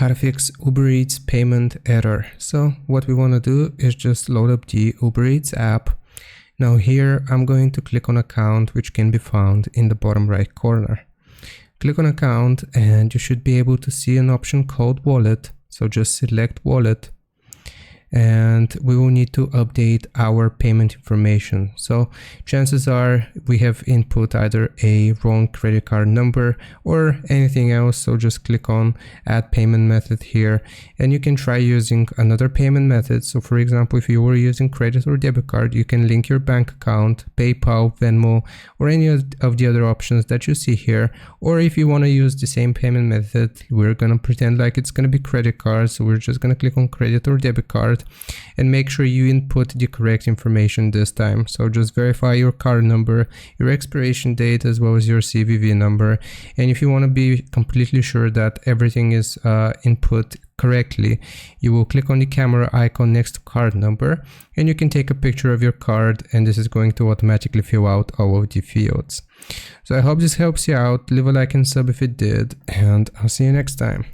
how to fix Uber Eats payment error. So what we want to do is just load up the Uber Eats app. Now here I'm going to click on account, which can be found in the bottom right corner. Click on account and you should be able to see an option called wallet. So just select wallet. And we will need to update our payment information. So chances are we have input either a wrong credit card number or anything else. So just click on add payment method here and you can try using another payment method. So for example, if you were using credit or debit card, you can link your bank account, PayPal, Venmo, or any of the other options that you see here. Or if you want to use the same payment method, we're going to pretend like it's going to be credit card. So we're just going to click on credit or debit card. And make sure you input the correct information this time. So just verify your card number, your expiration date, as well as your CVV number. And if you want to be completely sure that everything is input correctly, you will click on the camera icon next to card number and you can take a picture of your card, and this is going to automatically fill out all of the fields. So I hope this helps you out. Leave a like and sub if it did, and I'll see you next time.